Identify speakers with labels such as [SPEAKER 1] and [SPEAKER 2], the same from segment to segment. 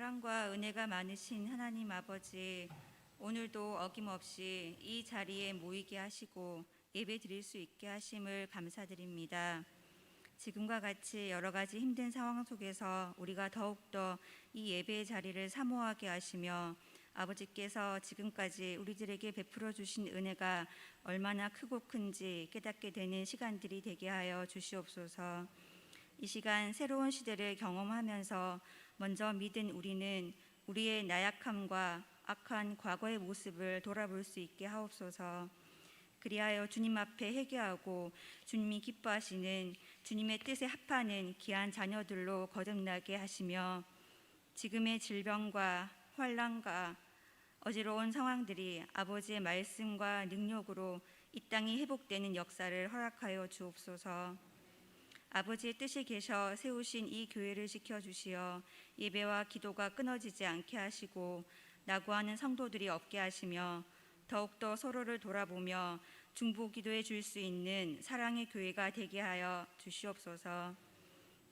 [SPEAKER 1] 사랑과 은혜가 많으신 하나님 아버지, 오늘도 어김없이 이 자리에 모이게 하시고 예배 드릴 수 있게 하심을 감사드립니다. 지금과 같이 여러 가지 힘든 상황 속에서 우리가 더욱더 이 예배의 자리를 사모하게 하시며 아버지께서 지금까지 우리들에게 베풀어 주신 은혜가 얼마나 크고 큰지 깨닫게 되는 시간들이 되게 하여 주시옵소서. 이 시간 새로운 시대를 경험하면서 먼저 믿은 우리는 우리의 나약함과 악한 과거의 모습을 돌아볼 수 있게 하옵소서. 그리하여 주님 앞에 회개하고 주님이 기뻐하시는 주님의 뜻에 합하는 귀한 자녀들로 거듭나게 하시며 지금의 질병과 환난과 어지러운 상황들이 아버지의 말씀과 능력으로 이 땅이 회복되는 역사를 허락하여 주옵소서. 아버지의 뜻이 계셔 세우신 이 교회를 지켜주시어 예배와 기도가 끊어지지 않게 하시고 낙오하는 성도들이 없게 하시며 더욱더 서로를 돌아보며 중보기도해 줄 수 있는 사랑의 교회가 되게 하여 주시옵소서.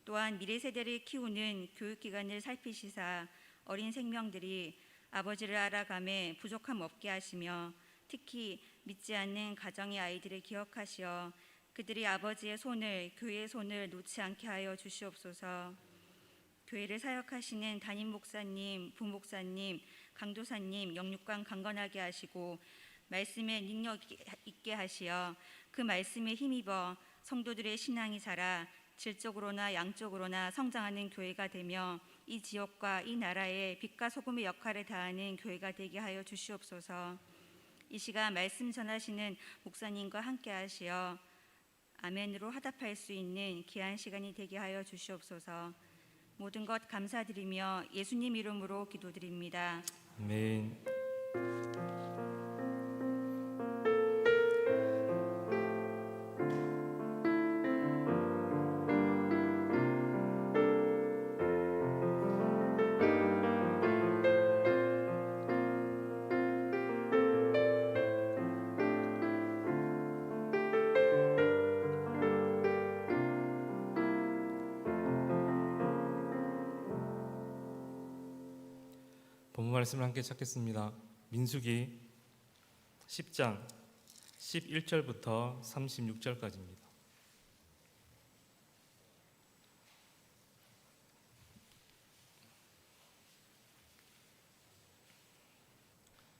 [SPEAKER 1] 또한 미래 세대를 키우는 교육기관을 살피시사 어린 생명들이 아버지를 알아가매 부족함 없게 하시며 특히 믿지 않는 가정의 아이들을 기억하시어 그들이 아버지의 손을, 교회의 손을 놓지 않게 하여 주시옵소서. 교회를 사역하시는 담임 목사님, 부목사님, 강도사님 영육간 강건하게 하시고 말씀에 능력 있게 하시어 그 말씀에 힘입어 성도들의 신앙이 자라 질적으로나 양적으로나 성장하는 교회가 되며 이 지역과 이 나라에 빛과 소금의 역할을 다하는 교회가 되게 하여 주시옵소서. 이 시간 말씀 전하시는 목사님과 함께 하시어 아멘으로 화답할 수 있는 귀한 시간이 되게 하여 주시옵소서. 모든 것 감사드리며 예수님 이름으로 기도드립니다.
[SPEAKER 2] 아멘. 본문 말씀을 함께 찾겠습니다. 민수기 10장 11절부터 36절까지입니다.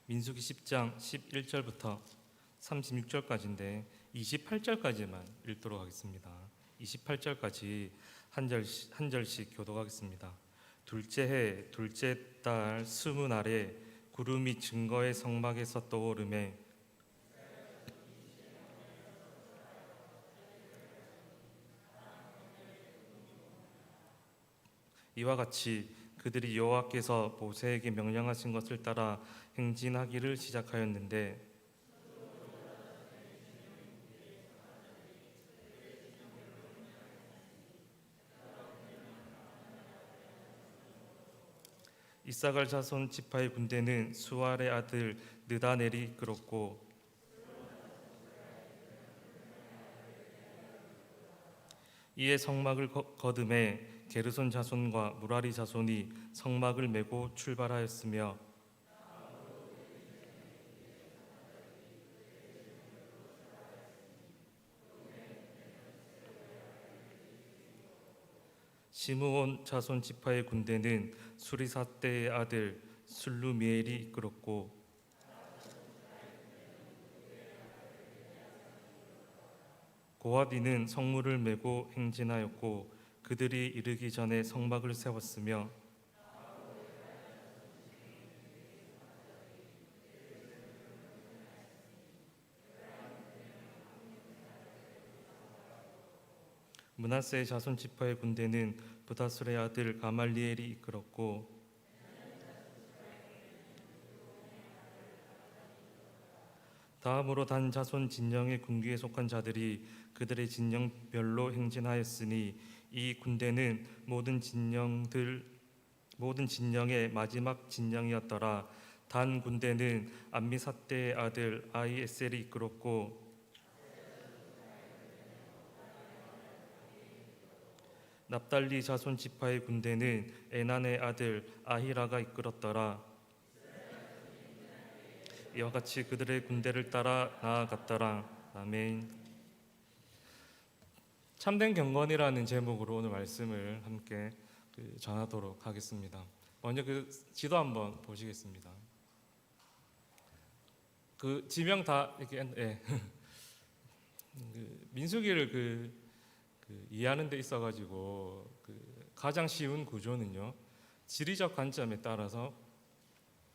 [SPEAKER 2] 민수기 10장 11절부터 36절까지인데 28절까지만 읽도록 하겠습니다. 28절까지 한 절씩 교독하겠습니다. 둘째 해 둘째 달 20날에 구름이 증거의 성막에서 떠오르매 이와 같이 그들이 여호와께서 모세에게 명령하신 것을 따라 행진하기를 시작하였는데 이사갈 자손 지파의 군대는 수알의 아들 느다넬이 이끌었고 이에 성막을 거듭해 게르손 자손과 무라리 자손이 성막을 메고 출발하였으며 시므온 자손 지파의 군대는 수리사대의 아들 술루미엘이 이끌었고 고하디는 성물을 메고 행진하였고 그들이 이르기 전에 성막을 세웠으며 므낫세 자손 지파의 군대는 부다술의 아들 가말리엘이 이끌었고 다음으로 단 자손 진영의 군기에 속한 자들이 그들의 진영별로 행진하였으니 이 군대는 모든 진영의 마지막 진영이었더라. 단 군대는 암미사대의 아들 아히에셀이 이끌었고 납달리 자손 지파의 군대는 에난의 아들 아히라가 이끌었더라. 이와 같이 그들의 군대를 따라 나아갔더라. 아멘. 참된 경건이라는 제목으로 오늘 말씀을 함께 전하도록 하겠습니다. 먼저 그 지도 한번 보시겠습니다. 그 지명 다 이렇게 민수기를 이해하는 데 있어가지고 가장 쉬운 구조는요, 지리적 관점에 따라서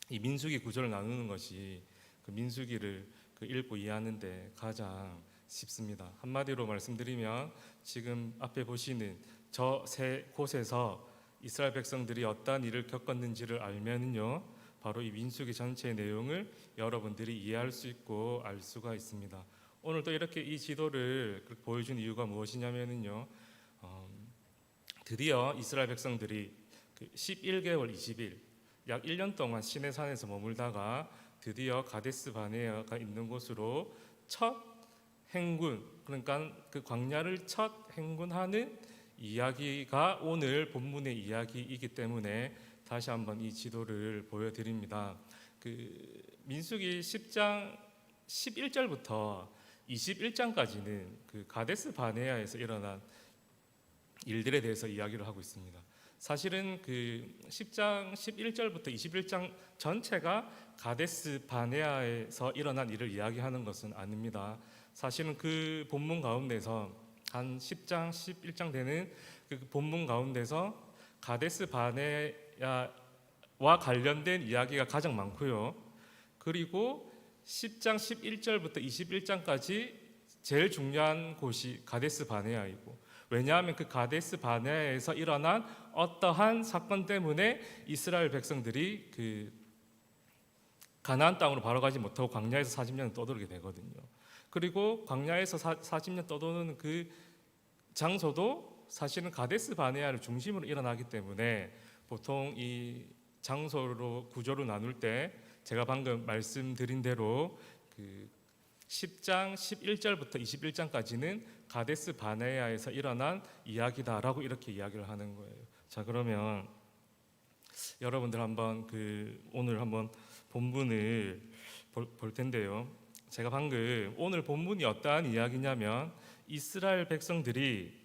[SPEAKER 2] 이 민수기 구조를 나누는 것이 그 민수기를 읽고 이해하는 데 가장 쉽습니다. 한마디로 말씀드리면 지금 앞에 보시는 저 세 곳에서 이스라엘 백성들이 어떠한 일을 겪었는지를 알면은요, 바로 이 민수기 전체의 내용을 여러분들이 이해할 수 있고 알 수가 있습니다. 오늘도 이렇게 이 지도를 보여준 이유가 무엇이냐면은요, 드디어 이스라엘 백성들이 11개월 20일, 약 1년 동안 시내산에서 머물다가 드디어 가데스 바네아가 있는 곳으로 첫 행군, 그러니까 그 광야를 첫 행군하는 이야기가 오늘 본문의 이야기이기 때문에 다시 한번 이 지도를 보여드립니다. 민수기 10장 11절부터 21장까지는 그 가데스 바네아에서 일어난 일들에 대해서 이야기를 하고 있습니다. 사실은 그 10장 11절부터 21장 전체가 가데스 바네아에서 일어난 일을 이야기하는 것은 아닙니다. 사실은 그 본문 가운데서 한 10장 11장 되는 그 본문 가운데서 가데스 바네아와 관련된 이야기가 가장 많고요. 그리고 10장 11절부터 21장까지 제일 중요한 곳이 가데스 바네아이고, 왜냐하면 그 가데스 바네아에서 일어난 어떠한 사건 때문에 이스라엘 백성들이 그 가나안 땅으로 바로 가지 못하고 광야에서 40년 떠돌게 되거든요. 그리고 광야에서 40년 떠도는 그 장소도 사실은 가데스 바네아를 중심으로 일어나기 때문에 보통 이 장소로 구조를 나눌 때 제가 방금 말씀드린 대로 그 10장 11절부터 21장까지는 가데스 바네아에서 일어난 이야기다라고 이렇게 이야기를 하는 거예요. 자, 그러면 여러분들 한번 오늘 한번 본문을 볼 텐데요. 제가 방금 오늘 본문이 어떠한 이야기냐면 이스라엘 백성들이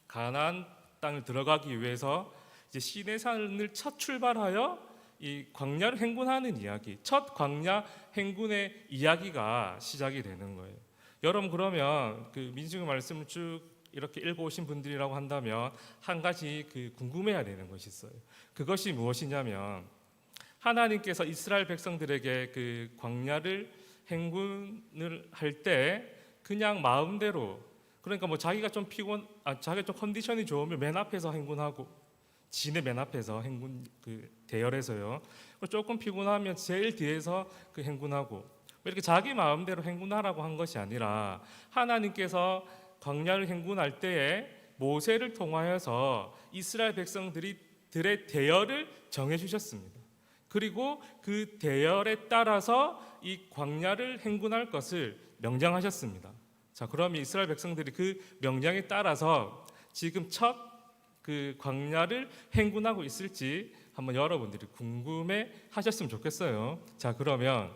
[SPEAKER 2] 가나안 땅을 들어가기 위해서 이제 시내산을 첫 출발하여 이 광야를 행군하는 이야기, 첫 광야 행군의 이야기가 시작이 되는 거예요. 여러분, 그러면 그 민수기 말씀을 쭉 이렇게 읽어오신 분들이라고 한다면 한 가지 궁금해야 되는 것이 있어요. 그것이 무엇이냐면 하나님께서 이스라엘 백성들에게 그 광야를 행군을 할 때 그냥 마음대로, 그러니까 뭐 자기가 좀 자기가 좀 컨디션이 좋으면 맨 앞에서 행군하고, 진의 맨 앞에서 행군 대열에서요. 조금 피곤하면 제일 뒤에서 행군하고, 이렇게 자기 마음대로 행군하라고 한 것이 아니라 하나님께서 광야를 행군할 때에 모세를 통하여서 이스라엘 백성들의 대열을 정해 주셨습니다. 그리고 그 대열에 따라서 이 광야를 행군할 것을 명령하셨습니다. 자, 그러면 이스라엘 백성들이 그 명령에 따라서 지금 첫 광야를 행군하고 있을지 한번 여러분들이 궁금해 하셨으면 좋겠어요. 자, 그러면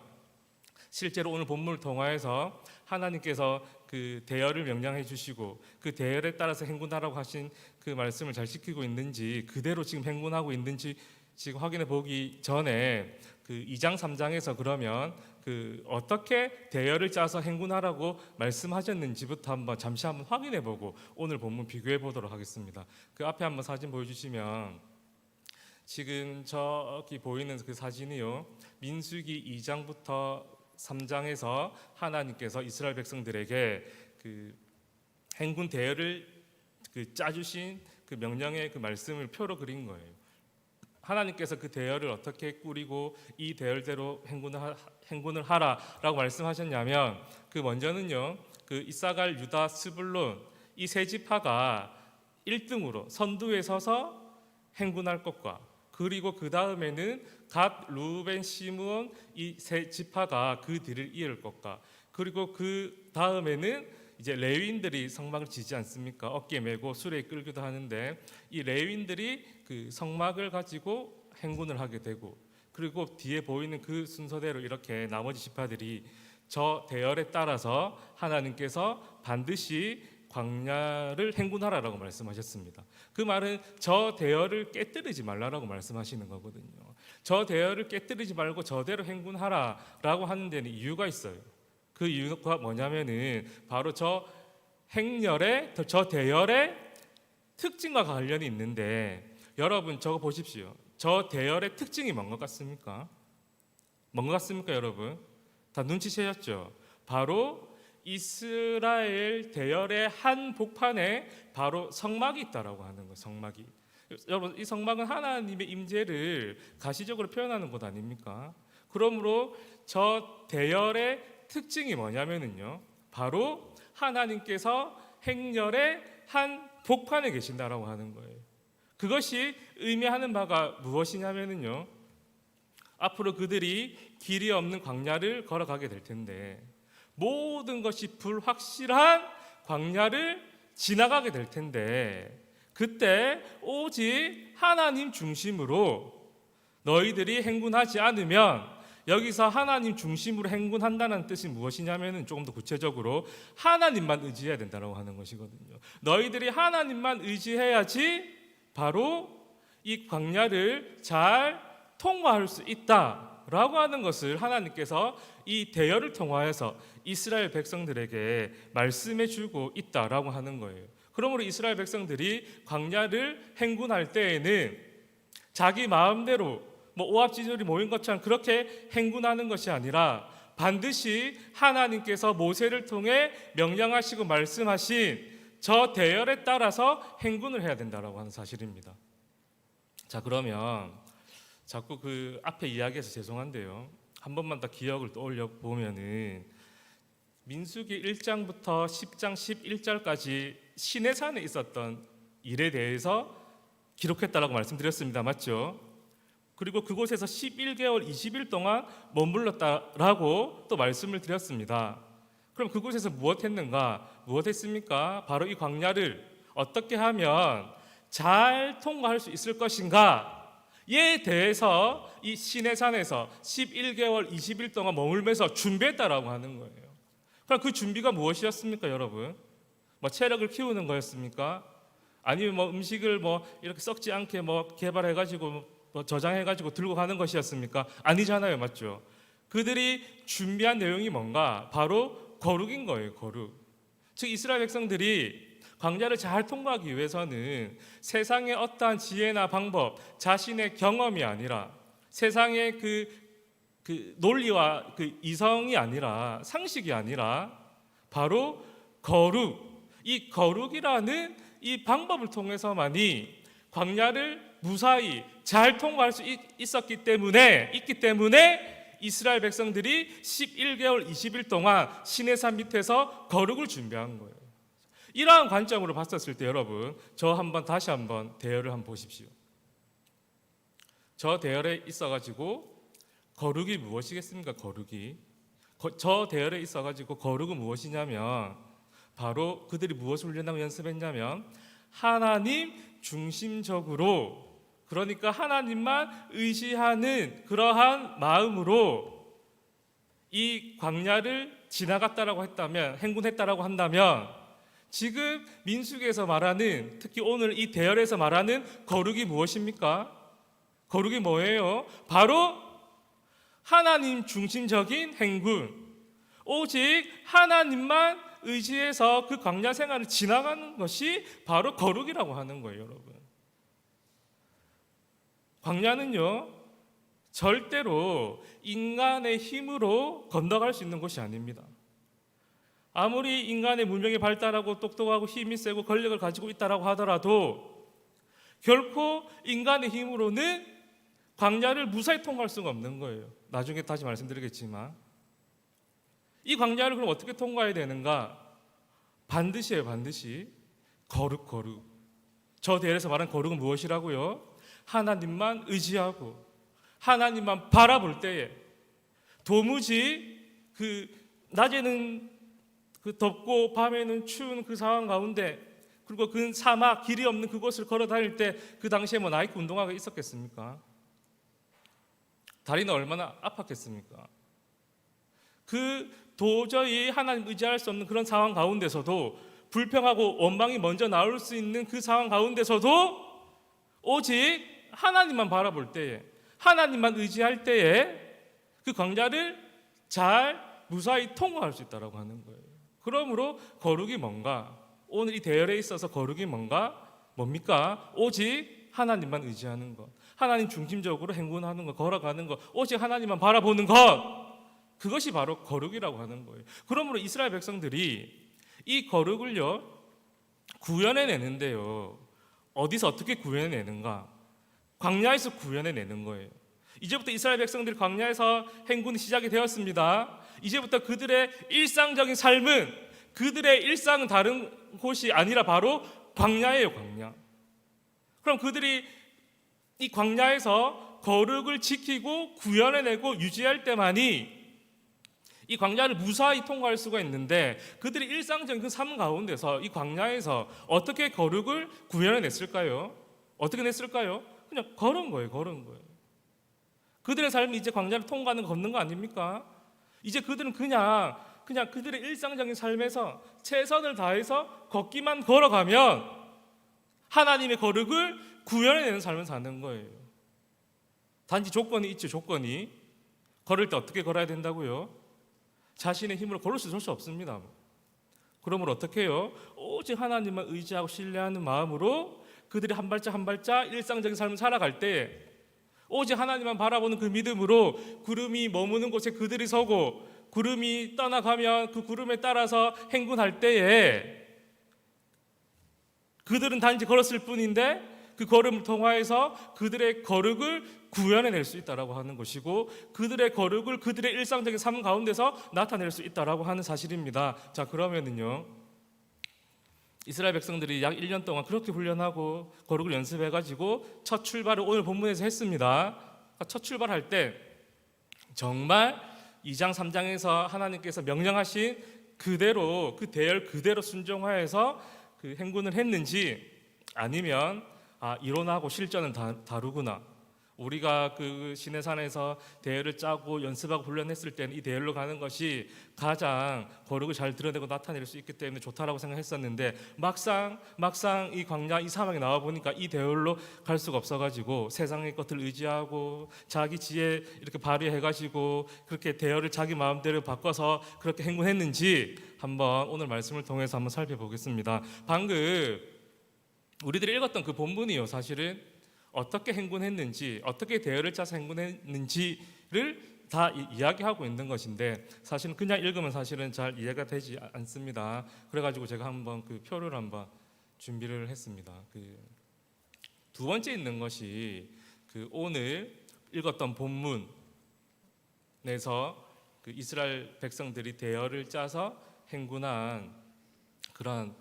[SPEAKER 2] 실제로 오늘 본문을 통하여서 하나님께서 그 대열을 명령해 주시고 그 대열에 따라서 행군하라고 하신 그 말씀을 잘 지키고 있는지, 그대로 지금 행군하고 있는지 지금 확인해 보기 전에 2장 3장에서 그러면 어떻게 대열을 짜서 행군하라고 말씀하셨는지부터 잠시 한번 확인해 보고 오늘 본문 비교해 보도록 하겠습니다. 그 앞에 한번 사진 보여주시면, 지금 저기 보이는 그 사진이요, 민수기 2장부터 3장에서 하나님께서 이스라엘 백성들에게 행군 대열을 짜주신 명령의 말씀을 표로 그린 거예요. 하나님께서 그 대열을 어떻게 꾸리고 이 대열대로 행군을 하라라고 말씀하셨냐면, 먼저는요, 이사갈, 유다, 스불론 이 세 지파가 1등으로 선두에 서서 행군할 것과, 그리고 그 다음에는 갓, 루벤, 시므온 이 세 지파가 그 뒤를 이을 것과, 그리고 그 다음에는 이제 레위인들이 성막을 지지 않습니까? 어깨에 메고 수레에 끌기도 하는데 이 레위인들이 그 성막을 가지고 행군을 하게 되고 그리고 뒤에 보이는 그 순서대로 이렇게 나머지 지파들이 저 대열에 따라서 하나님께서 반드시 광야를 행군하라라고 말씀하셨습니다. 그 말은 저 대열을 깨뜨리지 말라라고 말씀하시는 거거든요. 저 대열을 깨뜨리지 말고 저대로 행군하라라고 하는 데는 이유가 있어요. 그 이유가 뭐냐면은 바로 저 행렬의 저 대열의 특징과 관련이 있는데 여러분 저거 보십시오. 저 대열의 특징이 뭔 것 같습니까? 뭔 것 같습니까, 여러분? 다 눈치채셨죠? 바로 이스라엘 대열의 한 복판에 바로 성막이 있다라고 하는 거예요. 성막이. 여러분 이 성막은 하나님의 임재를 가시적으로 표현하는 것 아닙니까? 그러므로 저 대열의 특징이 뭐냐면은요. 바로 하나님께서 행렬의 한 복판에 계신다라고 하는 거예요. 그것이 의미하는 바가 무엇이냐면은요. 앞으로 그들이 길이 없는 광야를 걸어가게 될 텐데 모든 것이 불확실한 광야를 지나가게 될 텐데 그때 오직 하나님 중심으로 너희들이 행군하지 않으면 여기서 하나님 중심으로 행군한다는 뜻이 무엇이냐면 조금 더 구체적으로 하나님만 의지해야 된다고 하는 것이거든요. 너희들이 하나님만 의지해야지 바로 이 광야를 잘 통과할 수 있다라고 하는 것을 하나님께서 이 대열을 통하여서 이스라엘 백성들에게 말씀해 주고 있다라고 하는 거예요. 그러므로 이스라엘 백성들이 광야를 행군할 때에는 자기 마음대로 오합지졸이 모인 것처럼 그렇게 행군하는 것이 아니라 반드시 하나님께서 모세를 통해 명령하시고 말씀하신 저 대열에 따라서 행군을 해야 된다라고 하는 사실입니다. 자, 그러면 자꾸 그 앞에 이야기해서 죄송한데요. 한 번만 더 기억을 떠올려 보면은 민수기 1장부터 10장 11절까지 시내산에 있었던 일에 대해서 기록했다라고 말씀드렸습니다. 맞죠? 그리고 그곳에서 11개월 20일 동안 머물렀다라고 또 말씀을 드렸습니다. 그럼 그곳에서 무엇 했는가? 무엇 했습니까? 바로 이 광야를 어떻게 하면 잘 통과할 수 있을 것인가에 대해서 이 시내산에서 11개월 20일 동안 머물면서 준비했다라고 하는 거예요. 그럼 그 준비가 무엇이었습니까, 여러분? 체력을 키우는 거였습니까? 아니면 음식을 이렇게 썩지 않게 개발해가지고 저장해가지고 들고 가는 것이었습니까? 아니잖아요, 맞죠? 그들이 준비한 내용이 뭔가? 바로 거룩인 거예요, 거룩. 즉 이스라엘 백성들이 광야를 잘 통과하기 위해서는 세상의 어떠한 지혜나 방법, 자신의 경험이 아니라 세상의 그 논리와 그 이성이 아니라 상식이 아니라 바로 거룩, 이 거룩이라는 이 방법을 통해서만이 광야를 무사히 잘 통과할 수 있기 때문에 이스라엘 백성들이 11개월 20일 동안 시내산 밑에서 거룩을 준비한 거예요. 이러한 관점으로 봤었을 때 여러분 다시 한번 대열을 한번 보십시오. 저 대열에 있어가지고 거룩이 무엇이겠습니까? 저 대열에 있어가지고 거룩은 무엇이냐면 바로 그들이 무엇을 훈련하고 연습했냐면 하나님 중심적으로, 그러니까 하나님만 의지하는 그러한 마음으로 이 광야를 지나갔다라고 했다면, 행군했다라고 한다면 지금 민수기에서 말하는, 특히 오늘 이 대열에서 말하는 거룩이 무엇입니까? 거룩이 뭐예요? 바로 하나님 중심적인 행군, 오직 하나님만 의지해서 그 광야 생활을 지나가는 것이 바로 거룩이라고 하는 거예요, 여러분. 광야는요, 절대로 인간의 힘으로 건너갈 수 있는 것이 아닙니다. 아무리 인간의 문명이 발달하고 똑똑하고 힘이 세고 권력을 가지고 있다라고 하더라도 결코 인간의 힘으로는 광야를 무사히 통과할 수가 없는 거예요. 나중에 다시 말씀드리겠지만 이 광야를 그럼 어떻게 통과해야 되는가? 반드시 거룩. 저 대열에서 말한 거룩은 무엇이라고요? 하나님만 의지하고 하나님만 바라볼 때에 도무지 낮에는 그 덥고 밤에는 추운 그 상황 가운데, 그리고 그 사막 길이 없는 그곳을 걸어 다닐 때 그 당시에 뭐 나이키 운동화가 있었겠습니까? 다리는 얼마나 아팠겠습니까? 그 도저히 하나님 의지할 수 없는 그런 상황 가운데서도, 불평하고 원망이 먼저 나올 수 있는 그 상황 가운데서도 오직 하나님만 바라볼 때에, 하나님만 의지할 때에 그 광야를 잘 무사히 통과할 수 있다라고 하는 거예요. 그러므로 거룩이 뭔가? 오늘 이 대열에 있어서 거룩이 뭡니까? 오직 하나님만 의지하는 것, 하나님 중심적으로 행군하는 것, 걸어가는 것, 오직 하나님만 바라보는 것, 그것이 바로 거룩이라고 하는 거예요. 그러므로 이스라엘 백성들이 이 거룩을요 구현해내는데요, 어디서 어떻게 구현해내는가? 광야에서 구현해내는 거예요. 이제부터 이스라엘 백성들이 광야에서 행군이 시작이 되었습니다. 이제부터 그들의 일상적인 삶은, 그들의 일상은 다른 곳이 아니라 바로 광야예요, 광야. 그럼 그들이 이 광야에서 거룩을 지키고 구현해내고 유지할 때만이 이 광야를 무사히 통과할 수가 있는데, 그들이 일상적인 그 삶 가운데서 이 광야에서 어떻게 거룩을 구현해냈을까요? 어떻게 냈을까요? 그냥 걸은 거예요. 그들의 삶이 이제 광야를 통과하는 걷는 거 아닙니까? 이제 그들은 그냥 그들의 일상적인 삶에서 최선을 다해서 걷기만 걸어가면 하나님의 거룩을 구현해내는 삶을 사는 거예요. 단지 조건이 있죠. 조건이. 걸을 때 어떻게 걸어야 된다고요? 자신의 힘으로 걸을 수 없습니다. 그러므로 어떻게 해요? 오직 하나님만 의지하고 신뢰하는 마음으로 그들이 한 발짝 한 발짝 일상적인 삶을 살아갈 때, 오직 하나님만 바라보는 그 믿음으로 구름이 머무는 곳에 그들이 서고, 구름이 떠나가면 그 구름에 따라서 행군할 때에 그들은 단지 걸었을 뿐인데 그 걸음을 통하여서 그들의 거룩을 구현해낼 수 있다라고 하는 것이고, 그들의 거룩을 그들의 일상적인 삶 가운데서 나타낼 수 있다라고 하는 사실입니다. 자, 그러면은요, 이스라엘 백성들이 약 1년 동안 그렇게 훈련하고 거룩을 연습해가지고 첫 출발을 오늘 본문에서 했습니다. 첫 출발할 때 정말 2장 3장에서 하나님께서 명령하신 그대로, 그 대열 그대로 순종하여서 그 행군을 했는지, 아니면 이론하고 실전은 다르구나, 우리가 그 시내산에서 대열을 짜고 연습하고 훈련했을 때는 이 대열로 가는 것이 가장 거룩을 잘 드러내고 나타낼 수 있기 때문에 좋다라고 생각했었는데, 막상 이 광야 이 사막에 나와 보니까 이 대열로 갈 수가 없어가지고 세상의 것을 의지하고 자기 지혜 이렇게 발휘해가지고 그렇게 대열을 자기 마음대로 바꿔서 그렇게 행군했는지 한번 오늘 말씀을 통해서 한번 살펴보겠습니다. 방금 우리들이 읽었던 그 본문이요, 사실은 어떻게 행군했는지, 어떻게 대열을 짜서 행군했는지를 다 이야기하고 있는 것인데, 사실은 그냥 읽으면 사실은 잘 이해가 되지 않습니다. 그래가지고 제가 한번 그 표를 한번 준비를 했습니다. 그 두 번째 있는 것이 그 오늘 읽었던 본문에서 그 이스라엘 백성들이 대열을 짜서 행군한 그러한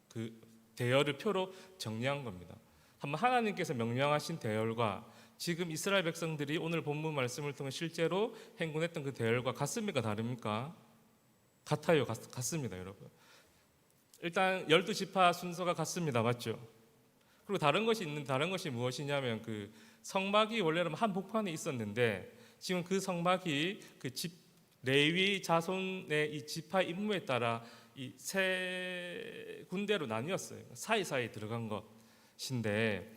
[SPEAKER 2] 그 대열을 표로 정리한 겁니다. 한번 하나님께서 명령하신 대열과 지금 이스라엘 백성들이 오늘 본문 말씀을 통해 실제로 행군했던 그 대열과 같습니까? 다릅니까? 같아요. 같습니다, 여러분. 일단 12지파 순서가 같습니다. 맞죠? 그리고 다른 것이 무엇이냐면, 그 성막이 원래는 한복판에 있었는데 지금 그 성막이 그 레위 자손의 이 지파 임무에 따라 이 세 군데로 나뉘었어요. 사이사이 들어간 것인데,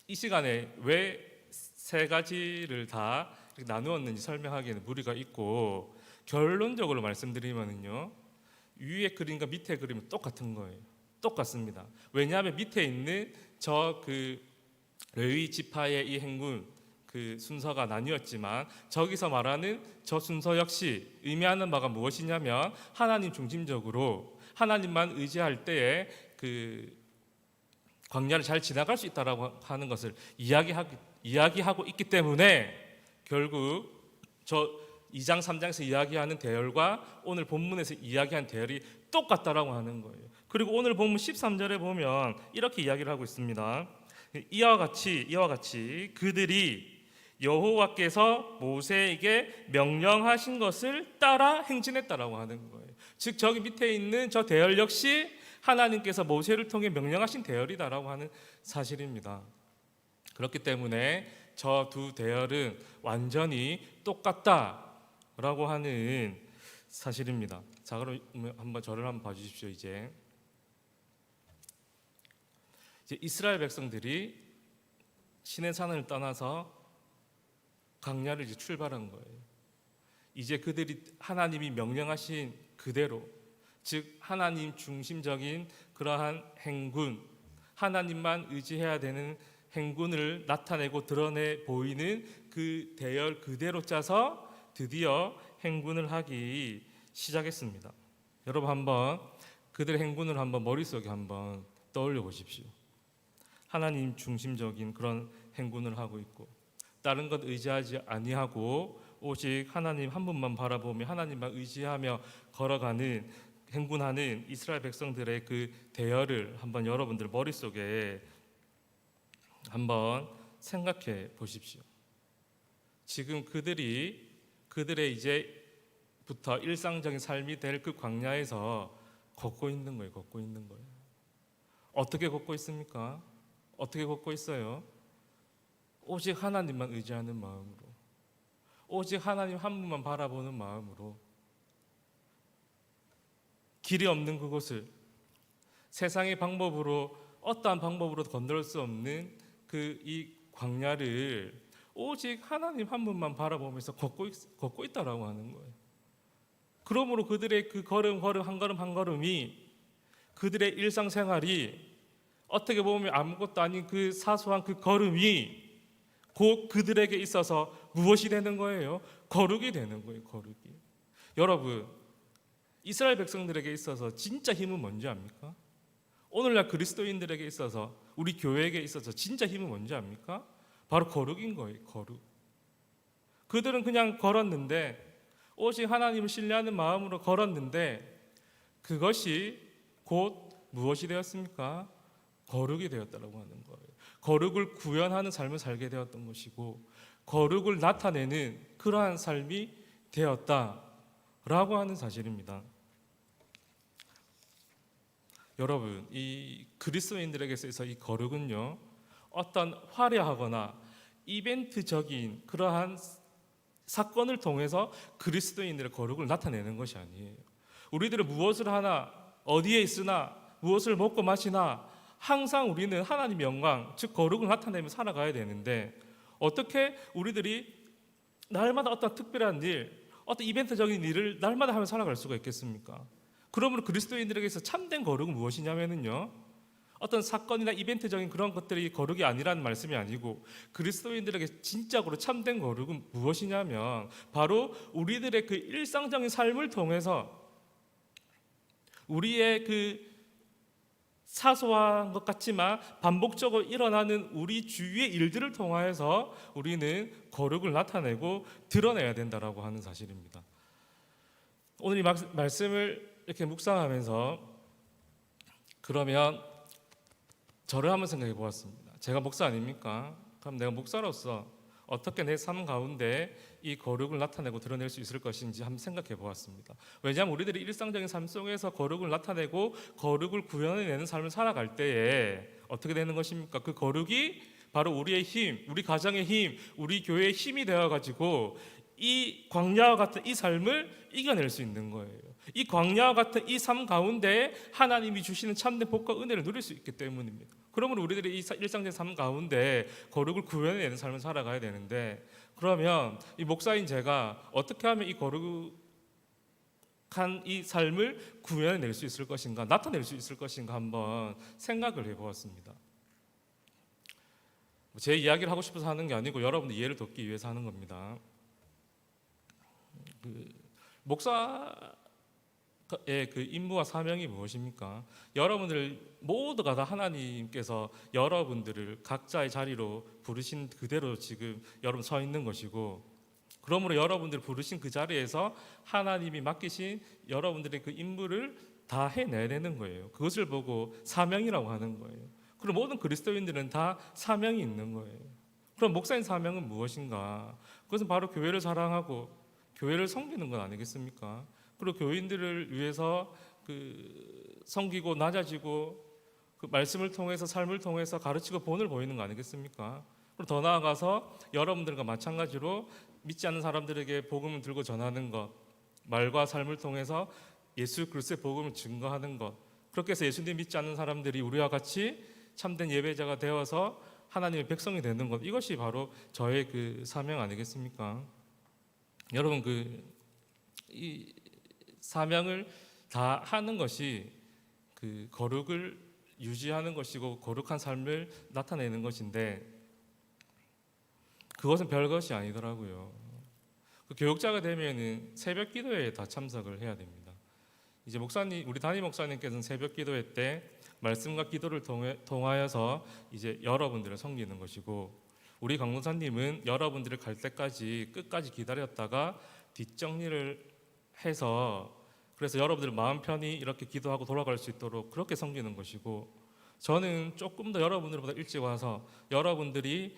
[SPEAKER 2] 이 시간에 왜 세 가지를 다 나누었는지 설명하기에는 무리가 있고, 결론적으로 말씀드리면요, 위에 그림과 밑에 그림은 똑같은 거예요. 똑같습니다. 왜냐하면 밑에 있는 저 그 레위 지파의 이 행군 그 순서가 나뉘었지만, 저기서 말하는 저 순서 역시 의미하는 바가 무엇이냐면, 하나님 중심적으로 하나님만 의지할 때에 그 광야를 잘 지나갈 수 있다라고 하는 것을 이야기하고 있기 때문에, 결국 저 2장 3장에서 이야기하는 대열과 오늘 본문에서 이야기한 대열이 똑같다라고 하는 거예요. 그리고 오늘 본문 13절에 보면 이렇게 이야기를 하고 있습니다. 이와 같이 그들이 여호와께서 모세에게 명령하신 것을 따라 행진했다라고 하는 거예요. 즉 저기 밑에 있는 저 대열 역시 하나님께서 모세를 통해 명령하신 대열이다라고 하는 사실입니다. 그렇기 때문에 저 두 대열은 완전히 똑같다라고 하는 사실입니다. 자, 그럼 한번 저를 한번 봐주십시오. 이제 이스라엘 백성들이 시내산을 떠나서 광야를 이제 출발한 거예요. 이제 그들이 하나님이 명령하신 그대로, 즉 하나님 중심적인 그러한 행군, 하나님만 의지해야 되는 행군을 나타내고 드러내 보이는 그 대열 그대로 짜서 드디어 행군을 하기 시작했습니다. 여러분 한번 그들의 행군을 한번 머릿속에 한번 떠올려 보십시오. 하나님 중심적인 그런 행군을 하고 있고 다른 것 의지하지 아니하고 오직 하나님 한 분만 바라보며 하나님만 의지하며 걸어가는 행군하는 이스라엘 백성들의 그 대열을 한번 여러분들 머릿속에 한번 생각해 보십시오. 지금 그들의 이제부터 일상적인 삶이 될 그 광야에서 걷고 있는 거예요. 걷고 있는 거예요. 어떻게 걷고 있습니까? 어떻게 걷고 있어요? 오직 하나님만 의지하는 마음으로, 오직 하나님 한 분만 바라보는 마음으로, 길이 없는 그곳을 세상의 방법으로 어떠한 방법으로도 건널 수 없는 그 이 광야를 오직 하나님 한 분만 바라보면서 걷고 있다라고 하는 거예요. 그러므로 그들의 그 걸음 한 걸음 한 걸음이 그들의 일상생활이 어떻게 보면 아무것도 아닌 그 사소한 그 걸음이 곧 그들에게 있어서 무엇이 되는 거예요? 거룩이 되는 거예요. 거룩이. 여러분, 이스라엘 백성들에게 있어서 진짜 힘은 뭔지 압니까? 오늘날 그리스도인들에게 있어서, 우리 교회에게 있어서 진짜 힘은 뭔지 압니까? 바로 거룩인 거예요. 거룩. 그들은 그냥 걸었는데, 오직 하나님을 신뢰하는 마음으로 걸었는데, 그것이 곧 무엇이 되었습니까? 거룩이 되었다라고 하는 거예요. 거룩을 구현하는 삶을 살게 되었던 것이고, 거룩을 나타내는 그러한 삶이 되었다라고 하는 사실입니다. 여러분, 이 그리스도인들에게 있어서 이 거룩은요, 어떤 화려하거나 이벤트적인 그러한 사건을 통해서 그리스도인들의 거룩을 나타내는 것이 아니에요. 우리들은 무엇을 하나, 어디에 있으나, 무엇을 먹고 마시나 항상 우리는 하나님의 영광, 즉 거룩을 나타내며 살아가야 되는데, 어떻게 우리들이 날마다 어떤 특별한 일, 어떤 이벤트적인 일을 날마다 하며 살아갈 수가 있겠습니까? 그러므로 그리스도인들에게서 참된 거룩은 무엇이냐면요, 어떤 사건이나 이벤트적인 그런 것들이 거룩이 아니라는 말씀이 아니고, 그리스도인들에게 진짜로 참된 거룩은 무엇이냐면 바로 우리들의 그 일상적인 삶을 통해서 우리의 그 사소한 것 같지만 반복적으로 일어나는 우리 주위의 일들을 통하여서 우리는 거룩을 나타내고 드러내야 된다라고 하는 사실입니다. 오늘 이 말씀을 이렇게 묵상하면서 그러면 저를 한번 생각해 보았습니다. 제가 목사 아닙니까? 그럼 내가 목사로서 어떻게 내 삶 가운데 이 거룩을 나타내고 드러낼 수 있을 것인지 한번 생각해 보았습니다. 왜냐하면 우리들이 일상적인 삶 속에서 거룩을 나타내고 거룩을 구현해내는 삶을 살아갈 때에 어떻게 되는 것입니까? 그 거룩이 바로 우리의 힘, 우리 가정의 힘, 우리 교회의 힘이 되어가지고 이 광야와 같은 이 삶을 이겨낼 수 있는 거예요. 이 광야와 같은 이 삶 가운데 하나님이 주시는 참된 복과 은혜를 누릴 수 있기 때문입니다. 그러므로 우리들이 이 일상적인 삶 가운데 거룩을 구현해내는 삶을 살아가야 되는데, 그러면 이 목사인 제가 어떻게 하면 이 거룩한 이 삶을 구현해낼 수 있을 것인가, 나타낼 수 있을 것인가 한번 생각을 해보았습니다. 제 이야기를 하고 싶어서 하는 게 아니고 여러분들 이해를 돕기 위해서 하는 겁니다. 목사의 그 임무와 사명이 무엇입니까? 여러분들 모두가 다 하나님께서 여러분들을 각자의 자리로 부르신 그대로 지금 여러분 서 있는 것이고, 그러므로 여러분들 부르신 그 자리에서 하나님이 맡기신 여러분들의 그 임무를 다 해내야 되는 거예요. 그것을 보고 사명이라고 하는 거예요. 그리고 모든 그리스도인들은 다 사명이 있는 거예요. 그럼 목사님 사명은 무엇인가? 그것은 바로 교회를 사랑하고 교회를 섬기는 것 아니겠습니까? 그리고 교인들을 위해서 섬기고 낮아지고 그 말씀을 통해서 삶을 통해서 가르치고 본을 보이는 거 아니겠습니까? 그리고 더 나아가서 여러분들과 마찬가지로 믿지 않는 사람들에게 복음을 들고 전하는 것, 말과 삶을 통해서 예수 그리스도의 복음을 증거하는 것, 그렇게 해서 예수님 믿지 않는 사람들이 우리와 같이 참된 예배자가 되어서 하나님의 백성이 되는 것, 이것이 바로 저의 그 사명 아니겠습니까? 여러분, 이 사명을 다 하는 것이 그 거룩을 유지하는 것이고 거룩한 삶을 나타내는 것인데, 그것은 별것이 아니더라고요. 그 교육자가 되면은 새벽 기도회에 다 참석을 해야 됩니다. 이제 목사님, 우리 담임 목사님께서는 새벽 기도회 때 말씀과 기도를 통하여서 이제 여러분들을 섬기는 것이고, 우리 강문사님은 여러분들을 갈 때까지 끝까지 기다렸다가 뒷정리를 해서 그래서 여러분들 마음 편히 이렇게 기도하고 돌아갈 수 있도록 그렇게 섬기는 것이고, 저는 조금 더 여러분들보다 일찍 와서 여러분들이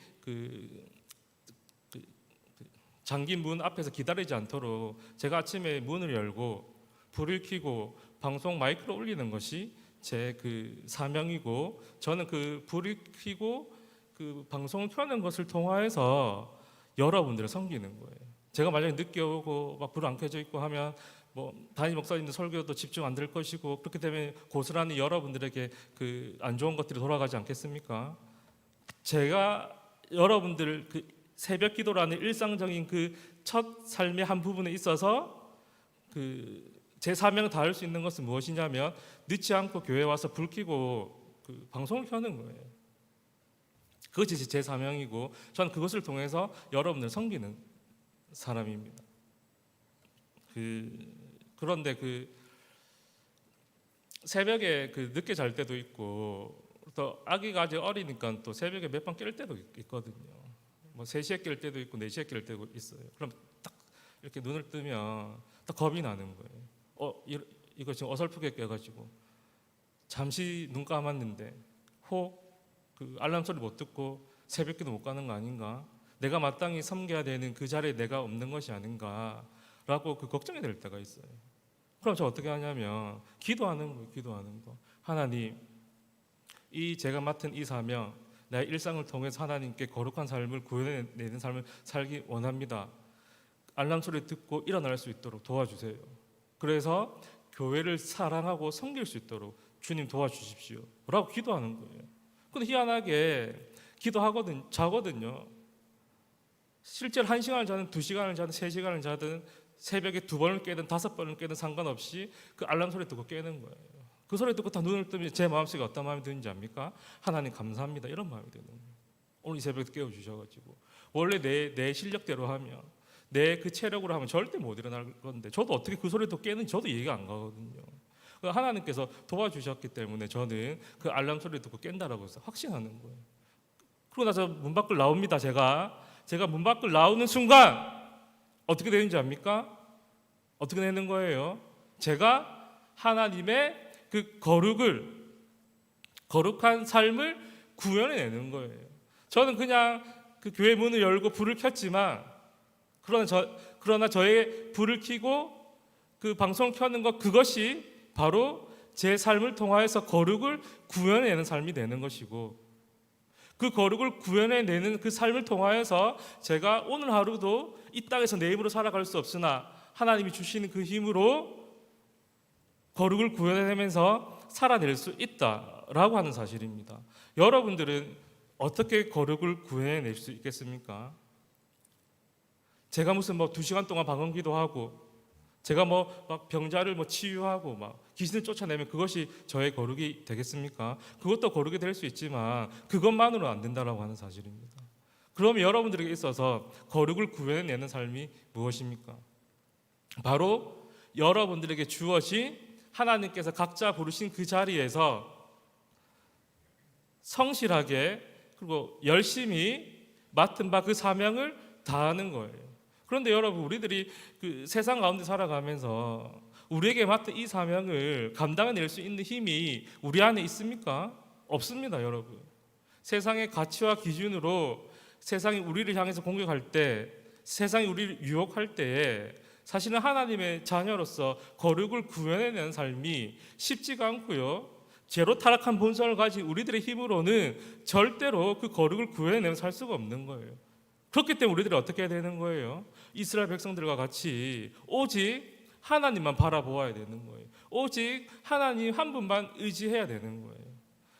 [SPEAKER 2] 잠긴 문 앞에서 기다리지 않도록 제가 아침에 문을 열고 불을 켜고 방송 마이크를 올리는 것이 제 그 사명이고, 저는 그 불을 켜고 그 방송을 켜는 것을 통하여서 여러분들을 섬기는 거예요. 제가 만약에 늦게 오고 막 불 안 켜져 있고 하면 뭐 담임 목사님들 설교도 집중 안 될 것이고, 그렇기 때문에 고스란히 여러분들에게 그 안 좋은 것들이 돌아가지 않겠습니까? 제가 여러분들 그 새벽 기도라는 일상적인 그 첫 삶의 한 부분에 있어서 제 사명을 다할 수 있는 것은 무엇이냐면 늦지 않고 교회 와서 불 켜고 그 방송을 켜는 거예요. 그것이 제 사명이고, 저는 그것을 통해서 여러분을 섬기는 사람입니다. 그런데 새벽에 늦게 잘 때도 있고, 또 아기가 아직 어리니까 또 새벽에 몇 번 깰 때도 있거든요. 뭐 3시에 깰 때도 있고 4시에 깰 때도 있어요. 그럼 딱 이렇게 눈을 뜨면 딱 겁이 나는 거예요. 이거 지금 어설프게 깨가지고 잠시 눈 감았는데 알람 소리 못 듣고 새벽기도 못 가는 거 아닌가? 내가 마땅히 섬겨야 되는 그 자리에 내가 없는 것이 아닌가라고 걱정이 될 때가 있어요. 그럼 저 어떻게 하냐면 기도하는 거. 하나님, 제가 맡은 이 사명, 나의 일상을 통해서 하나님께 거룩한 삶을 구현해내는 삶을 살기 원합니다. 알람 소리 듣고 일어날 수 있도록 도와주세요. 그래서 교회를 사랑하고 섬길 수 있도록 주님 도와주십시오 라고 기도하는 거예요. 근데 희한하게 자거든요. 실제로 1시간을 자든 2시간을 자든 3시간을 자든 새벽에 2번을 깨든 5번을 깨든 상관없이 그 알람 소리 듣고 깨는 거예요. 그 소리 듣고 다 눈을 뜨면 제 마음속에 어떤 마음이 드는지 압니까? 하나님 감사합니다, 이런 마음이 드는 거예요. 오늘 이 새벽에 깨워주셔가지고. 원래 내 실력대로 하면, 내 그 체력으로 하면 절대 못 일어날 건데, 저도 어떻게 그 소리 듣고 깨는지 저도 이해가 안 가거든요. 하나님께서 도와주셨기 때문에 저는 그 알람 소리 듣고 깬다라고 해서 확신하는 거예요. 그러고 나서 문 밖을 나옵니다. 제가 문 밖을 나오는 순간 어떻게 되는지 압니까? 어떻게 되는 거예요? 제가 하나님의 그 거룩한 삶을 구현해내는 거예요. 저는 그냥 그 교회 문을 열고 불을 켰지만, 그러나 저의 불을 켜고 그 방송을 켜는 것, 그것이 바로 제 삶을 통하여서 거룩을 구현해내는 삶이 되는 것이고, 그 거룩을 구현해내는 그 삶을 통하여서 제가 오늘 하루도 이 땅에서 내 힘으로 살아갈 수 없으나 하나님이 주시는 그 힘으로 거룩을 구현해내면서 살아낼 수 있다라고 하는 사실입니다. 여러분들은 어떻게 거룩을 구현해낼 수 있겠습니까? 제가 무슨 2시간 동안 방언기도 하고, 제가 막 병자를 치유하고 귀신을 쫓아내면 그것이 저의 거룩이 되겠습니까? 그것도 거룩이 될 수 있지만 그것만으로는 안 된다라고 하는 사실입니다. 그러면 여러분들에게 있어서 거룩을 구현해내는 삶이 무엇입니까? 바로 여러분들에게 주어진 하나님께서 각자 부르신 그 자리에서 성실하게 그리고 열심히 맡은 바 그 사명을 다하는 거예요. 그런데 여러분, 우리들이 그 세상 가운데 살아가면서 우리에게 맡은 이 사명을 감당해낼 수 있는 힘이 우리 안에 있습니까? 없습니다, 여러분. 세상의 가치와 기준으로 세상이 우리를 향해서 공격할 때, 세상이 우리를 유혹할 때에 사실은 하나님의 자녀로서 거룩을 구현해내는 삶이 쉽지가 않고요. 죄로 타락한 본성을 가진 우리들의 힘으로는 절대로 그 거룩을 구현해내며 살 수가 없는 거예요. 그렇기 때문에 우리들이 어떻게 해야 되는 거예요? 이스라엘 백성들과 같이 오직 하나님만 바라보아야 되는 거예요. 오직 하나님 한 분만 의지해야 되는 거예요.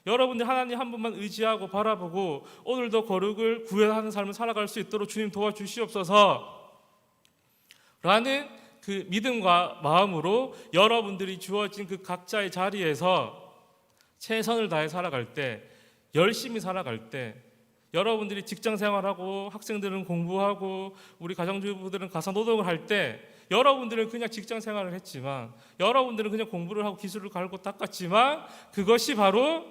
[SPEAKER 2] 여러분들 하나님 한 분만 의지하고 바라보고 오늘도 거룩을 구현하는 삶을 살아갈 수 있도록 주님 도와주시옵소서 라는 그 믿음과 마음으로 여러분들이 주어진 그 각자의 자리에서 최선을 다해 살아갈 때, 열심히 살아갈 때, 여러분들이 직장 생활하고 학생들은 공부하고 우리 가정주부들은 가사노동을 할 때, 여러분들은 그냥 직장 생활을 했지만, 여러분들은 그냥 공부를 하고 기술을 갈고 닦았지만, 그것이 바로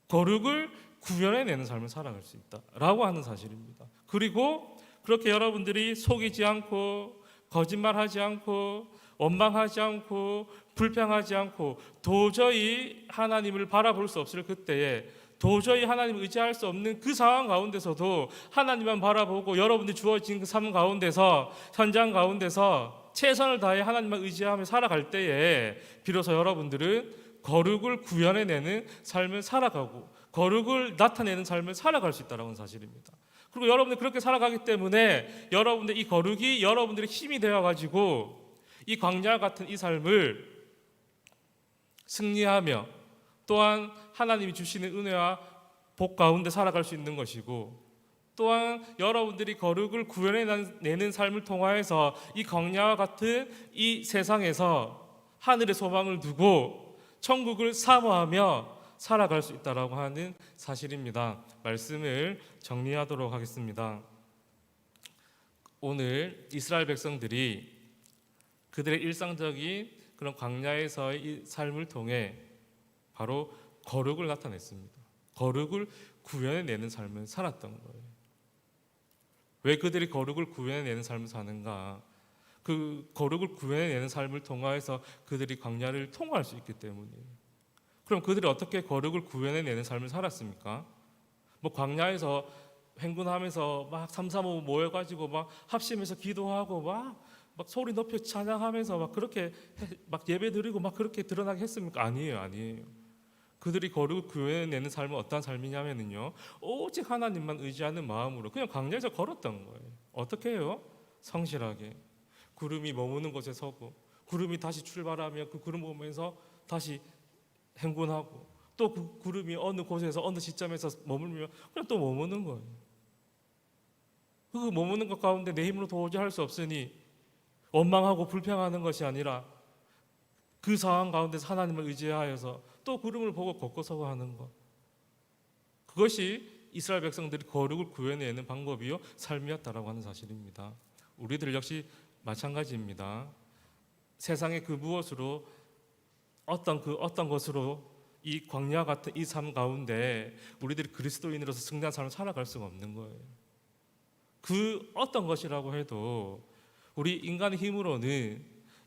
[SPEAKER 2] 거룩을 구현해내는 삶을 살아갈 수 있다라고 하는 사실입니다. 그리고 그렇게 여러분들이 속이지 않고 거짓말하지 않고 원망하지 않고 불평하지 않고 도저히 하나님을 바라볼 수 없을 그때에, 도저히 하나님을 의지할 수 없는 그 상황 가운데서도 하나님만 바라보고 여러분들이 주어진 그 삶 가운데서, 현장 가운데서 최선을 다해 하나님만 의지하며 살아갈 때에 비로소 여러분들은 거룩을 구현해내는 삶을 살아가고 거룩을 나타내는 삶을 살아갈 수 있다는 사실입니다. 그리고 여러분들 그렇게 살아가기 때문에 여러분들 이 거룩이 여러분들의 힘이 되어가지고 이 광야 같은 이 삶을 승리하며 또한 하나님이 주시는 은혜와 복 가운데 살아갈 수 있는 것이고, 또한 여러분들이 거룩을 구현해내는 삶을 통하여서 이 광야와 같은 이 세상에서 하늘의 소망을 두고 천국을 사모하며 살아갈 수 있다라고 하는 사실입니다. 말씀을 정리하도록 하겠습니다. 오늘 이스라엘 백성들이 그들의 일상적인 그런 광야에서의 이 삶을 통해 바로 거룩을 나타냈습니다. 거룩을 구현해내는 삶을 살았던 거예요. 왜 그들이 거룩을 구현해내는 삶을 사는가? 그 거룩을 구현해내는 삶을 통하여서 그들이 광야를 통과할 수 있기 때문이에요. 그럼 그들이 어떻게 거룩을 구현해내는 삶을 살았습니까? 뭐 광야에서 행군하면서 막 삼삼오오 모여가지고 막 합심해서 기도하고 막 소리 높여 찬양하면서 막 그렇게 막 예배드리고 막 그렇게 드러나게 했습니까? 아니에요. 그들이 거룩을 구현해내는 삶은 어떤 삶이냐면요, 오직 하나님만 의지하는 마음으로 그냥 광야에서 걸었던 거예요. 어떻게 해요? 성실하게 구름이 머무는 곳에 서고 구름이 다시 출발하면 그 구름 보면서 다시 행군하고 또 그 구름이 어느 곳에서 어느 시점에서 머물면 그냥 또 머무는 거예요. 그 머무는 것 가운데 내 힘으로 도저히 할 수 없으니 원망하고 불평하는 것이 아니라 그 상황 가운데서 하나님을 의지하여서 또 구름을 보고 걷고 서고 하는 것, 그것이 이스라엘 백성들이 거룩을 구해내는 방법이요 삶이었다라고 하는 사실입니다. 우리들 역시 마찬가지입니다. 세상의 그 무엇으로 어떤 것으로 이 광야 같은 이 삶 가운데 우리들이 그리스도인으로서 승리한 삶을 살아갈 수가 없는 거예요. 그 어떤 것이라고 해도 우리 인간의 힘으로는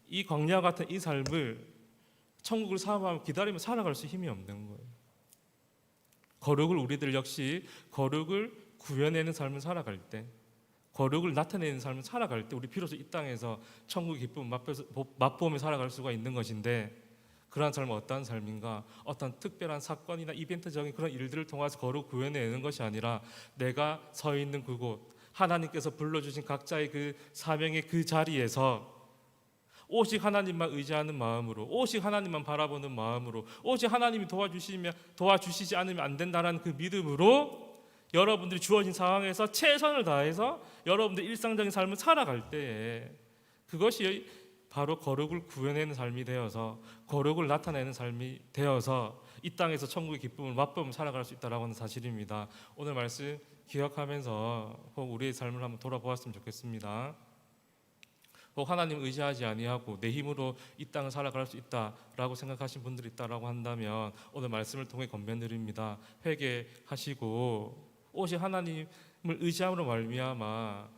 [SPEAKER 2] 이 광야 같은 이 삶을 천국을 사모하며 기다리며 살아갈 수 힘이 없는 거예요. 거룩을 우리들 역시 거룩을 구현해내는 삶을 살아갈 때, 거룩을 나타내는 삶을 살아갈 때 우리 비로소 이 땅에서 천국의 기쁨을 맛보며 살아갈 수가 있는 것인데, 그러한 삶은 어떤 삶인가? 어떤 특별한 사건이나 이벤트적인 그런 일들을 통해서 거룩 구현해내는 것이 아니라 내가 서 있는 그곳, 하나님께서 불러주신 각자의 그 사명의 그 자리에서 오직 하나님만 의지하는 마음으로, 오직 하나님만 바라보는 마음으로, 오직 하나님이 도와주시지 않으면 안 된다는 그 믿음으로 여러분들이 주어진 상황에서 최선을 다해서 여러분들 일상적인 삶을 살아갈 때에 그것이 바로 거룩을 구현하는 삶이 되어서 거룩을 나타내는 삶이 되어서 이 땅에서 천국의 기쁨을 맛보며 살아갈 수 있다라고 하는 사실입니다. 오늘 말씀 기억하면서 혹 우리의 삶을 한번 돌아보았으면 좋겠습니다. 혹 하나님 의지하지 아니하고 내 힘으로 이 땅을 살아갈 수 있다라고 생각하신 분들이 있다라고 한다면 오늘 말씀을 통해 권면드립니다. 회개하시고 오직 하나님을 의지함으로 말미암아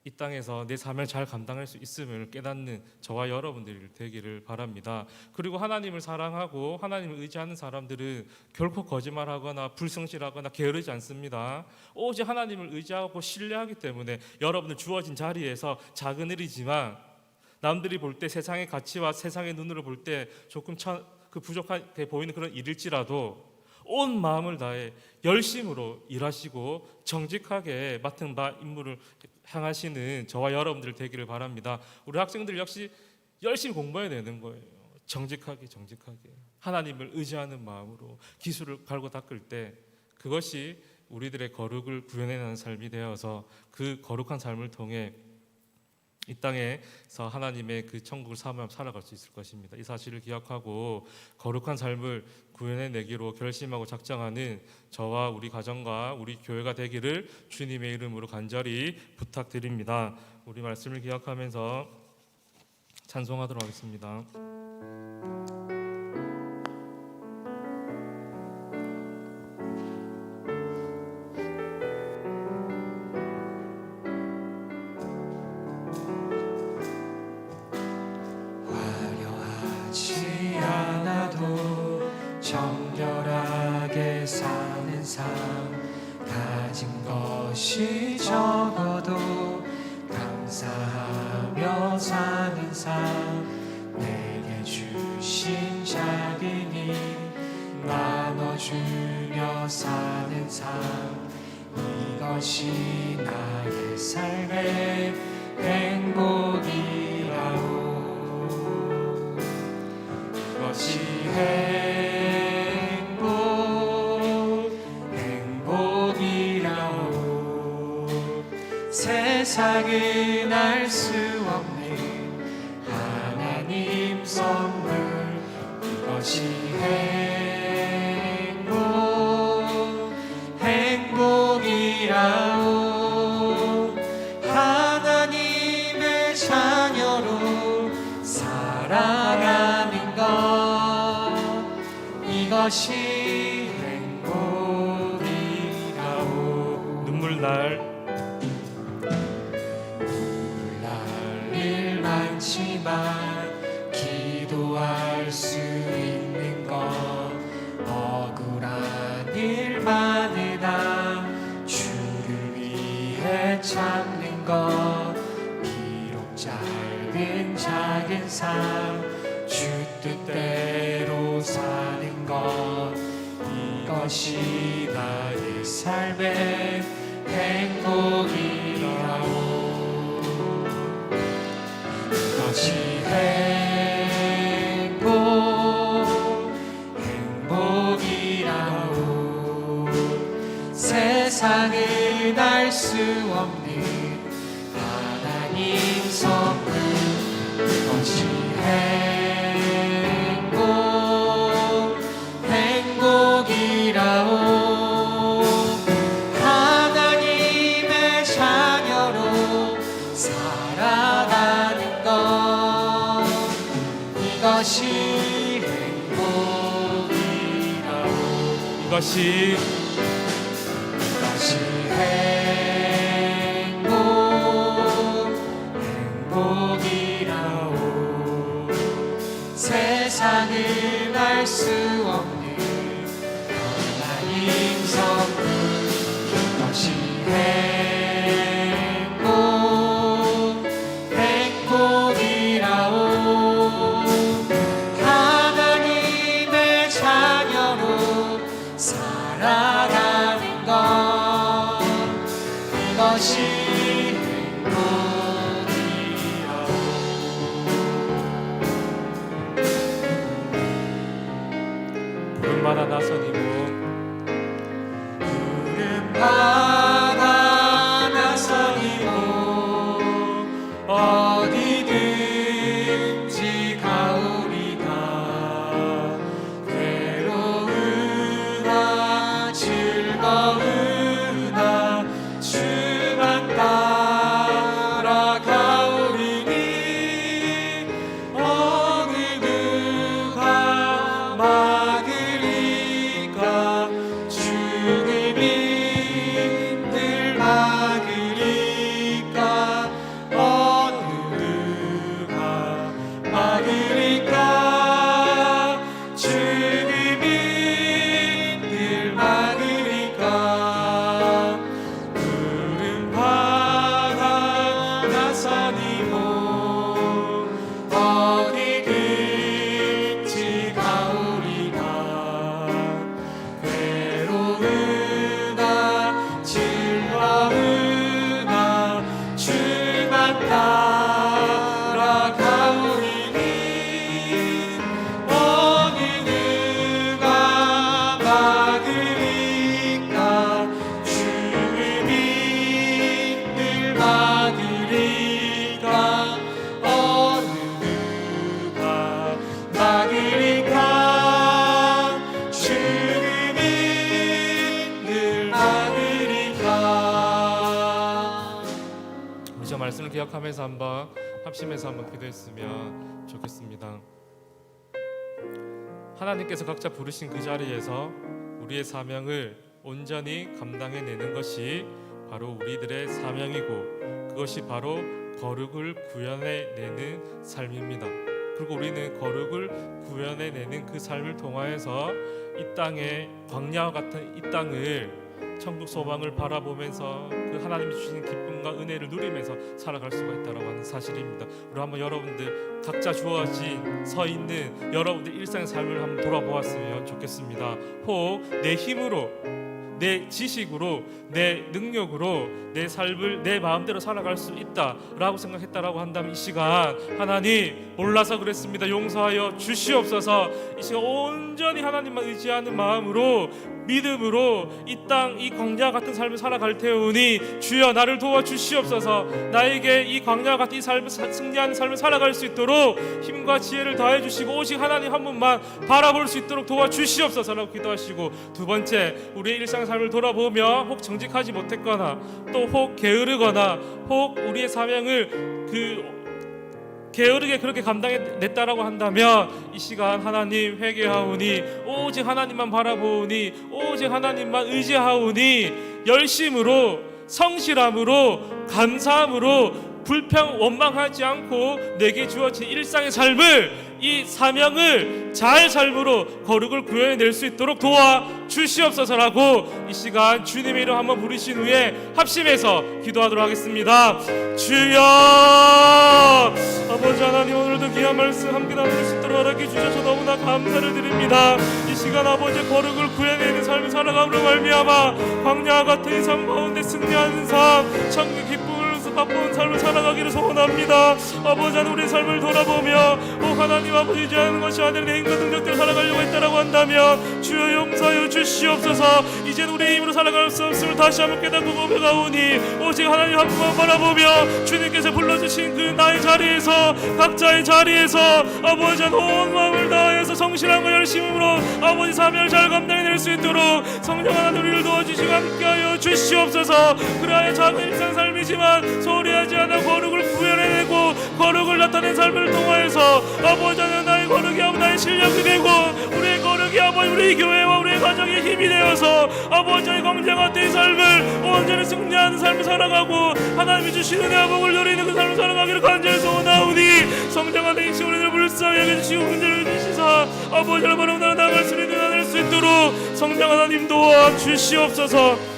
[SPEAKER 2] 이 땅에서 내 삶을 잘 감당할 수 있음을 깨닫는 저와 여러분들이 되기를 바랍니다. 그리고 하나님을 사랑하고 하나님을 의지하는 사람들은 결코 거짓말하거나 불성실하거나 게으르지 않습니다. 오직 하나님을 의지하고 신뢰하기 때문에 여러분들 주어진 자리에서 작은 일이지만 남들이 볼 때 세상의 가치와 세상의 눈으로 볼 때 조금 부족하게 보이는 그런 일일지라도 온 마음을 다해 열심으로 일하시고 정직하게 맡은 바 임무를 향하시는 저와 여러분들 되기를 바랍니다. 우리 학생들 역시 열심히 공부해야 되는 거예요. 정직하게 하나님을 의지하는 마음으로 기술을 갈고 닦을 때 그것이 우리들의 거룩을 구현해내는 삶이 되어서 그 거룩한 삶을 통해 이 땅에서 하나님의 그 천국을 살아갈 수 있을 것입니다. 이 사실을 기억하고 거룩한 삶을 구현해내기로 결심하고 작정하는 저와 우리 가정과 우리 교회가 되기를 주님의 이름으로 간절히 부탁드립니다. 우리 말씀을 기억하면서 찬송하도록 하겠습니다.
[SPEAKER 3] 정결하게 사는 삶 가진 것이 적어도 감사하며 사는 삶 내게 주신 작은 힘 나눠주며 사는 삶 이것이 나의 삶의 행복이라오 이것이 세상은 알 수 없는 하나님 선물 이것이 행복이라오 하나님의 자녀로 살아가는 것 이것이 행복이라오
[SPEAKER 2] 눈물 날
[SPEAKER 3] 기도할 수 있는 것 억울한 일 많으나 주를 위해 참는 것 비록 짧은 작은 삶 주 뜻대로 사는 것 이것이 나의 삶의 행복이라오 이것이 행복이라오 세상은 알 수 없는 하나님 선물 이것이 행복이라오 하나님의 자녀로 살아가는 것 이것이 행복이라오
[SPEAKER 2] 이것이
[SPEAKER 3] 행복이라오 세상은 알 수 없는 하나님 선물 이것이 행복이라오 하나님의 자녀로 살아가는 것 이것이 행복이라오
[SPEAKER 2] 부름받아 나서니고
[SPEAKER 3] 부름받아 나서니고 어디든지 가오리다 괴로우나 즐거우나 주만 따라가오리니 어느 누가 막으리까 주님이 늘 막으리까
[SPEAKER 2] 말씀을 기억하면서 한번 합심해서 한번 기도했으면 좋겠습니다. 하나님께서 각자 부르신 그 자리에서 우리의 사명을 온전히 감당해내는 것이 바로 우리들의 사명이고, 그것이 바로 거룩을 구현해내는 삶입니다. 그리고 우리는 거룩을 구현해내는 그 삶을 통하여서 이 땅의 광야와 같은 이 땅을 천국 소망을 바라보면서 그 하나님이 주시는 기쁨과 은혜를 누리면서 살아갈 수가 있다고 하는 사실입니다. 우리 한번 여러분들 각자 주어진 서 있는 여러분들 일상의 삶을 한번 돌아보았으면 좋겠습니다. 혹 내 힘으로, 내 지식으로, 내 능력으로 내 삶을 내 마음대로 살아갈 수 있다라고 생각했다라고 한다면 이 시간 하나님 몰라서 그랬습니다. 용서하여 주시옵소서. 이 시간 온전히 하나님만 의지하는 마음으로 믿음으로 이 땅 이 광야 같은 삶을 살아갈 테오니 주여 나를 도와주시옵소서. 나에게 이 광야 같은 이 삶을 승리하는 삶을 살아갈 수 있도록 힘과 지혜를 더해 주시고 오직 하나님 한 분만 바라볼 수 있도록 도와주시옵소서라고 기도하시고, 두 번째, 우리의 일상 삶을 돌아보며 혹 정직하지 못했거나 또 혹 게으르거나 혹 우리의 사명을 게으르게 그렇게 감당했다라고 한다면 이 시간 하나님 회개하오니 오직 하나님만 바라보오니 오직 하나님만 의지하오니 열심으로 성실함으로 감사함으로 원망하지 않고 내게 주어진 일상의 삶을, 이 사명을 잘 삶으로 거룩을 구현해낼 수 있도록 도와주시옵소서라고 이 시간 주님의 이름 한번 부르신 후에 합심해서 기도하도록 하겠습니다. 주여, 아버지 하나님, 오늘도 귀한 말씀 함께 나눌 수 있도록 허락해 주셔서 너무나 감사를 드립니다. 이 시간 아버지 거룩을 구현해내는 삶을 살아감으로 말미암아 광야와 같은 이 삶 가운데 승리하는 삶, 천국 기쁨을 맛본 삶을 살아가기를 소원합니다. 아버지 하나님, 우리의 삶을 돌아보며 하나님 아버지 의지하는 것이 아니라 내 힘과 능력대로 살아가려고 했다라고 한다면 주여 용서하여 주시옵소서. 이젠 우리의 힘으로 살아갈 수 없음을 다시 한번 깨닫고 고백하오니 오직 하나님 한 분만 바라보며 주님께서 불러주신 그 나의 자리에서, 각자의 자리에서 아버지 하나님 온 마음을 다해서 성실함과 열심으로 아버지 사명을 잘 감당해낼 수 있도록 성령 하나님 우리를 도와주시고 함께하여 주시옵소서. 그러하여 작은 일상 삶이지만 소리하지 않아 거룩을 구현해내고 거룩을 나타낸 삶을 통하여서 아버지 하나님 나의 거룩이 아버지 나의 실력이 되고 우리의 거룩이 아버지 우리 교회와 우리의 가정의 힘이 되어서 아버지의 광야 같은 이 삶을 온전히 승리하는 삶을 살아가고 하나님이 주신 은혜와 복을 누리는 그 삶을 살아가기를 간절히 소원하오니 성령 하나님 이 시간 우리를 불쌍히 여겨주시고 문제를 주시사 아버지 하나님 나아갈 수 있는 은혜를 수 있도록 성령 하나님 도와주시옵소서.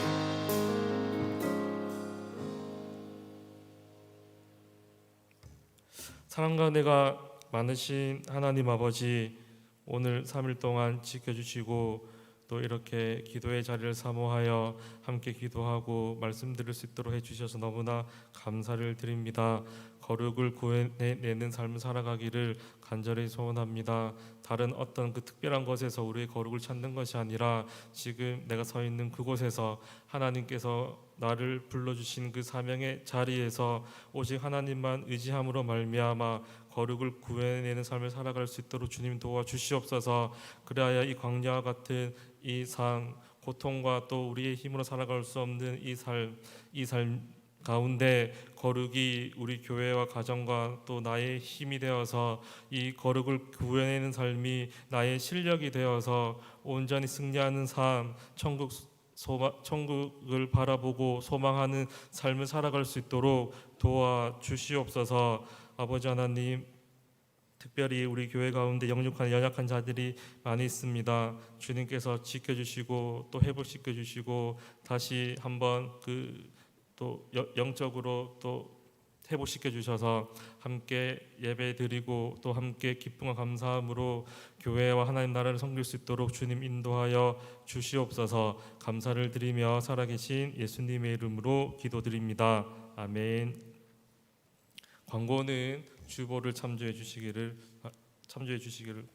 [SPEAKER 2] 사랑과 은혜가 많으신 하나님 아버지, 오늘 3일 동안 지켜주시고 또 이렇게 기도의 자리를 사모하여 함께 기도하고 말씀 드릴 수 있도록 해주셔서 너무나 감사를 드립니다. 거룩을 구해내는 삶을 살아가기를 간절히 소원합니다. 다른 어떤 그 특별한 것에서 우리의 거룩을 찾는 것이 아니라 지금 내가 서 있는 그곳에서 하나님께서 나를 불러주신 그 사명의 자리에서 오직 하나님만 의지함으로 말미암아 거룩을 구해내는 삶을 살아갈 수 있도록 주님 도와주시옵소서. 그래야 이 광야와 같은 이 삶, 고통과 또 우리의 힘으로 살아갈 수 없는 이 삶 가운데 거룩이 우리 교회와 가정과 또 나의 힘이 되어서 이 거룩을 구해내는 삶이 나의 실력이 되어서 온전히 승리하는 삶, 천국을 바라보고 소망하는 삶을 살아갈 수 있도록 도와주시옵소서. 아버지 하나님, 특별히 우리 교회 가운데 영육한 연약한 자들이 많이 있습니다. 주님께서 지켜주시고 또 회복시켜주시고 다시 한번 또 영적으로 또 회복시켜 주셔서 함께 예배드리고 또 함께 기쁨과 감사함으로 교회와 하나님 나라를 섬길 수 있도록 주님 인도하여 주시옵소서. 감사를 드리며 살아계신 예수님의 이름으로 기도드립니다. 아멘. 광고는 주보를 참조해 주시기를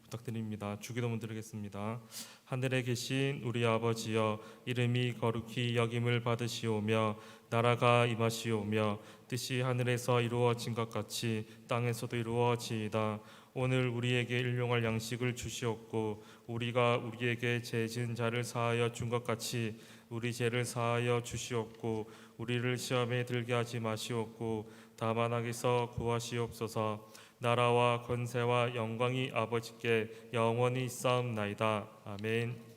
[SPEAKER 2] 부탁드립니다. 주기도문 드리겠습니다. 하늘에 계신 우리 아버지여, 이름이 거룩히 여김을 받으시오며 나라가 임하시오며 뜻이 하늘에서 이루어진 것 같이 땅에서도 이루어지이다. 오늘 우리에게 일용할 양식을 주시옵고 우리가 우리에게 죄 지은 자를 사하여 준 것 같이 우리 죄를 사하여 주시옵고 우리를 시험에 들게 하지 마시옵고 다만 악에서 구하시옵소서. 나라와 권세와 영광이 아버지께 영원히 있사옵나이다. 아멘.